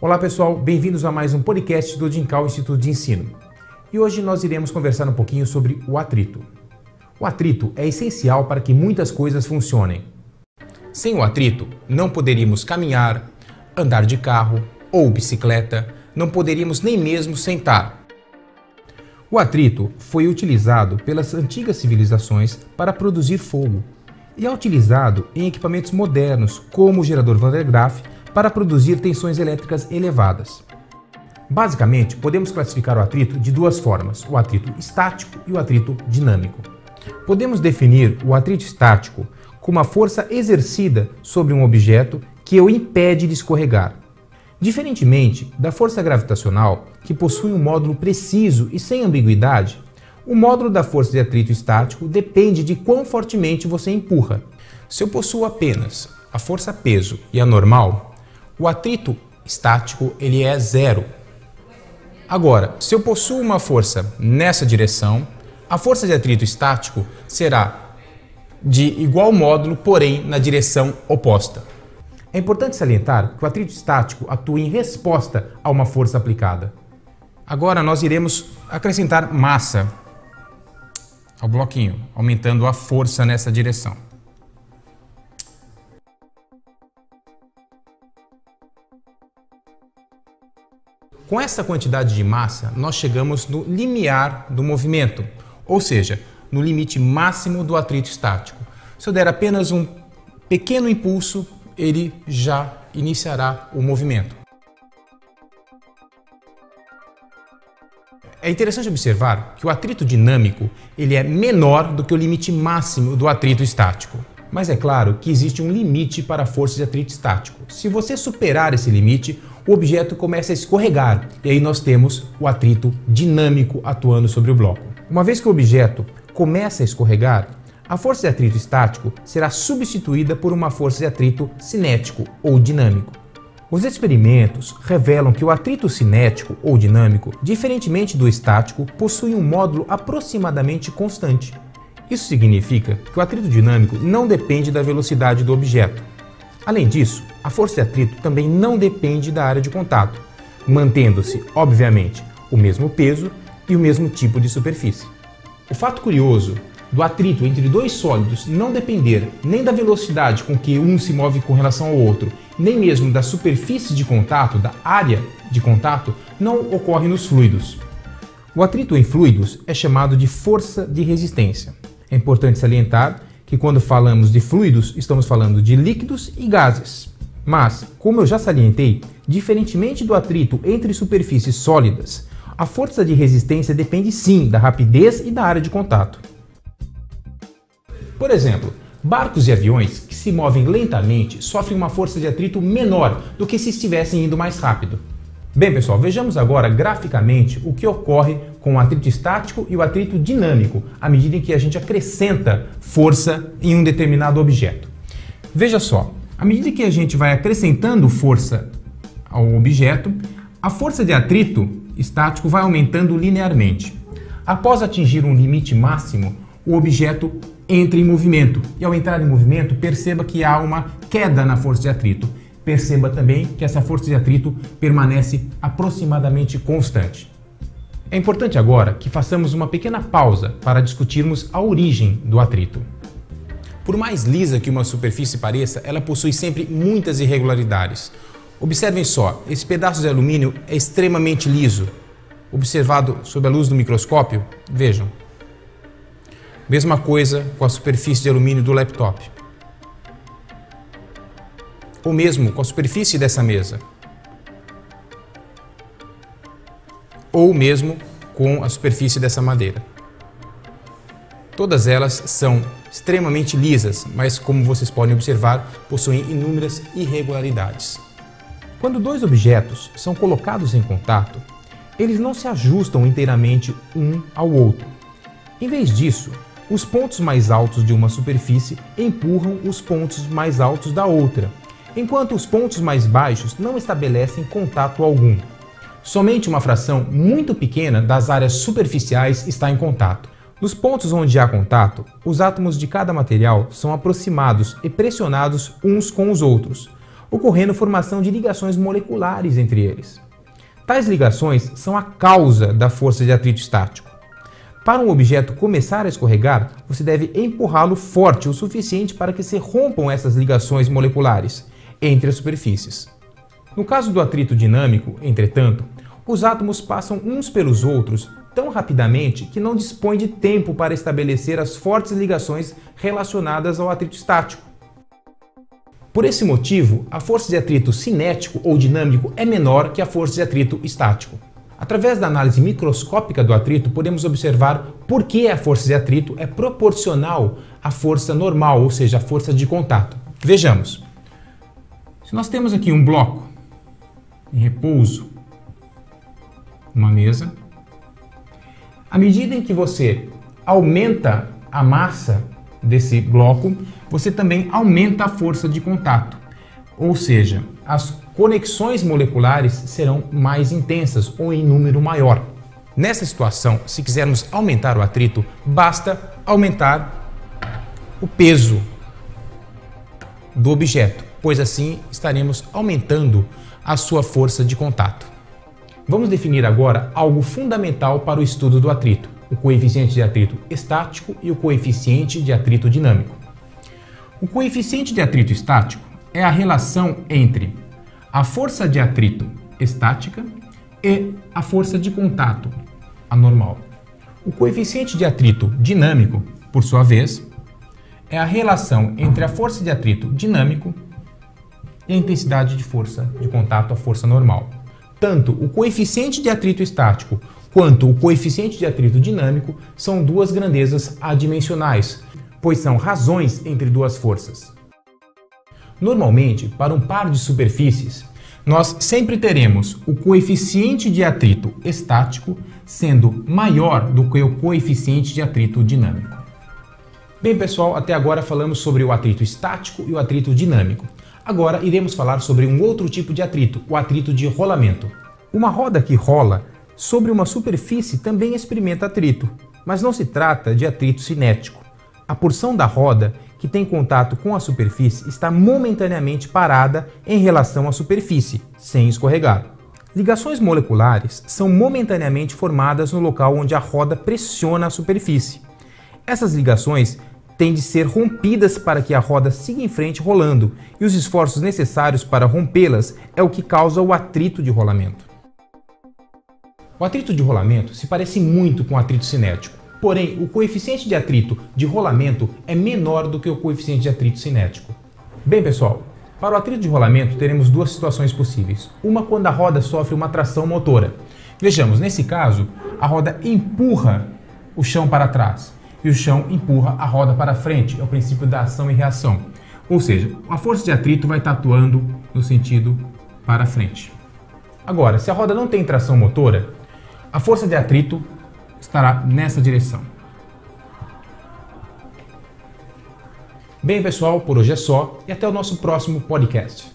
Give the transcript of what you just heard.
Olá pessoal, bem-vindos a mais um podcast do Dincal Instituto de Ensino. E hoje nós iremos conversar um pouquinho sobre o atrito. O atrito é essencial para que muitas coisas funcionem. Sem o atrito, não poderíamos caminhar, andar de carro ou bicicleta, não poderíamos nem mesmo sentar. O atrito foi utilizado pelas antigas civilizações para produzir fogo e é utilizado em equipamentos modernos, como o gerador Van der Graaf, para produzir tensões elétricas elevadas. Basicamente, podemos classificar o atrito de duas formas, o atrito estático e o atrito dinâmico. Podemos definir o atrito estático como a força exercida sobre um objeto que o impede de escorregar. Diferentemente da força gravitacional, que possui um módulo preciso e sem ambiguidade, o módulo da força de atrito estático depende de quão fortemente você empurra. Se eu possuo apenas a força-peso e a normal, o atrito estático ele é zero. Agora, se eu possuo uma força nessa direção, a força de atrito estático será de igual módulo, porém na direção oposta. É importante salientar que o atrito estático atua em resposta a uma força aplicada. Agora nós iremos acrescentar massa ao bloquinho, aumentando a força nessa direção. Com essa quantidade de massa, nós chegamos no limiar do movimento, ou seja, no limite máximo do atrito estático. Se eu der apenas um pequeno impulso, ele já iniciará o movimento. É interessante observar que o atrito dinâmico ele é menor do que o limite máximo do atrito estático. Mas é claro que existe um limite para a força de atrito estático. Se você superar esse limite, o objeto começa a escorregar e aí nós temos o atrito dinâmico atuando sobre o bloco. Uma vez que o objeto começa a escorregar, a força de atrito estático será substituída por uma força de atrito cinético ou dinâmico. Os experimentos revelam que o atrito cinético ou dinâmico, diferentemente do estático, possui um módulo aproximadamente constante. Isso significa que o atrito dinâmico não depende da velocidade do objeto. Além disso, a força de atrito também não depende da área de contato, mantendo-se, obviamente, o mesmo peso e o mesmo tipo de superfície. O fato curioso do atrito entre dois sólidos não depender nem da velocidade com que um se move com relação ao outro, nem mesmo da superfície de contato, da área de contato, não ocorre nos fluidos. O atrito em fluidos é chamado de força de resistência. É importante salientar que quando falamos de fluidos, estamos falando de líquidos e gases. Mas, como eu já salientei, diferentemente do atrito entre superfícies sólidas, a força de resistência depende sim da rapidez e da área de contato. Por exemplo, barcos e aviões que se movem lentamente sofrem uma força de atrito menor do que se estivessem indo mais rápido. Bem pessoal, vejamos agora graficamente o que ocorre com o atrito estático e o atrito dinâmico à medida em que a gente acrescenta força em um determinado objeto. Veja só, à medida que a gente vai acrescentando força ao objeto, a força de atrito estático vai aumentando linearmente. Após atingir um limite máximo, o objeto entra em movimento e ao entrar em movimento perceba que há uma queda na força de atrito. Perceba também que essa força de atrito permanece aproximadamente constante. É importante agora que façamos uma pequena pausa para discutirmos a origem do atrito. Por mais lisa que uma superfície pareça, ela possui sempre muitas irregularidades. Observem só, esse pedaço de alumínio é extremamente liso. Observado sob a luz do microscópio, vejam. Mesma coisa com a superfície de alumínio do laptop. Ou mesmo com a superfície dessa mesa. Ou mesmo com a superfície dessa madeira. Todas elas são extremamente lisas, mas como vocês podem observar, possuem inúmeras irregularidades. Quando dois objetos são colocados em contato, eles não se ajustam inteiramente um ao outro. Em vez disso, os pontos mais altos de uma superfície empurram os pontos mais altos da outra, enquanto os pontos mais baixos não estabelecem contato algum. Somente uma fração muito pequena das áreas superficiais está em contato. Nos pontos onde há contato, os átomos de cada material são aproximados e pressionados uns com os outros, ocorrendo formação de ligações moleculares entre eles. Tais ligações são a causa da força de atrito estático. Para um objeto começar a escorregar, você deve empurrá-lo forte o suficiente para que se rompam essas ligações moleculares entre as superfícies. No caso do atrito dinâmico, entretanto, os átomos passam uns pelos outros tão rapidamente que não dispõem de tempo para estabelecer as fortes ligações relacionadas ao atrito estático. Por esse motivo, a força de atrito cinético ou dinâmico é menor que a força de atrito estático. Através da análise microscópica do atrito, podemos observar por que a força de atrito é proporcional à força normal, ou seja, a força de contato. Vejamos. Se nós temos aqui um bloco em repouso, uma mesa, à medida em que você aumenta a massa desse bloco, você também aumenta a força de contato. Ou seja, as conexões moleculares serão mais intensas ou em número maior. Nessa situação, se quisermos aumentar o atrito, basta aumentar o peso do objeto, pois assim estaremos aumentando a sua força de contato. Vamos definir agora algo fundamental para o estudo do atrito: o coeficiente de atrito estático e o coeficiente de atrito dinâmico. O coeficiente de atrito estático é a relação entre a força de atrito estática e a força de contato, a normal. O coeficiente de atrito dinâmico, por sua vez, é a relação entre a força de atrito dinâmico e a intensidade de força de contato, a força normal. Tanto o coeficiente de atrito estático quanto o coeficiente de atrito dinâmico são duas grandezas adimensionais, pois são razões entre duas forças. Normalmente, para um par de superfícies, nós sempre teremos o coeficiente de atrito estático sendo maior do que o coeficiente de atrito dinâmico. Bem, pessoal, até agora falamos sobre o atrito estático e o atrito dinâmico. Agora iremos falar sobre um outro tipo de atrito, o atrito de rolamento. Uma roda que rola sobre uma superfície também experimenta atrito, mas não se trata de atrito cinético. A porção da roda que tem contato com a superfície está momentaneamente parada em relação à superfície, sem escorregar. Ligações moleculares são momentaneamente formadas no local onde a roda pressiona a superfície. Essas ligações têm de ser rompidas para que a roda siga em frente rolando, e os esforços necessários para rompê-las é o que causa o atrito de rolamento. O atrito de rolamento se parece muito com o atrito cinético. Porém, o coeficiente de atrito de rolamento é menor do que o coeficiente de atrito cinético. Bem, pessoal, para o atrito de rolamento teremos duas situações possíveis. Uma quando a roda sofre uma tração motora. Vejamos, nesse caso, a roda empurra o chão para trás e o chão empurra a roda para frente. É o princípio da ação e reação. Ou seja, a força de atrito vai estar atuando no sentido para frente. Agora, se a roda não tem tração motora, a força de atrito estará nessa direção. Bem, pessoal, por hoje é só e até o nosso próximo podcast.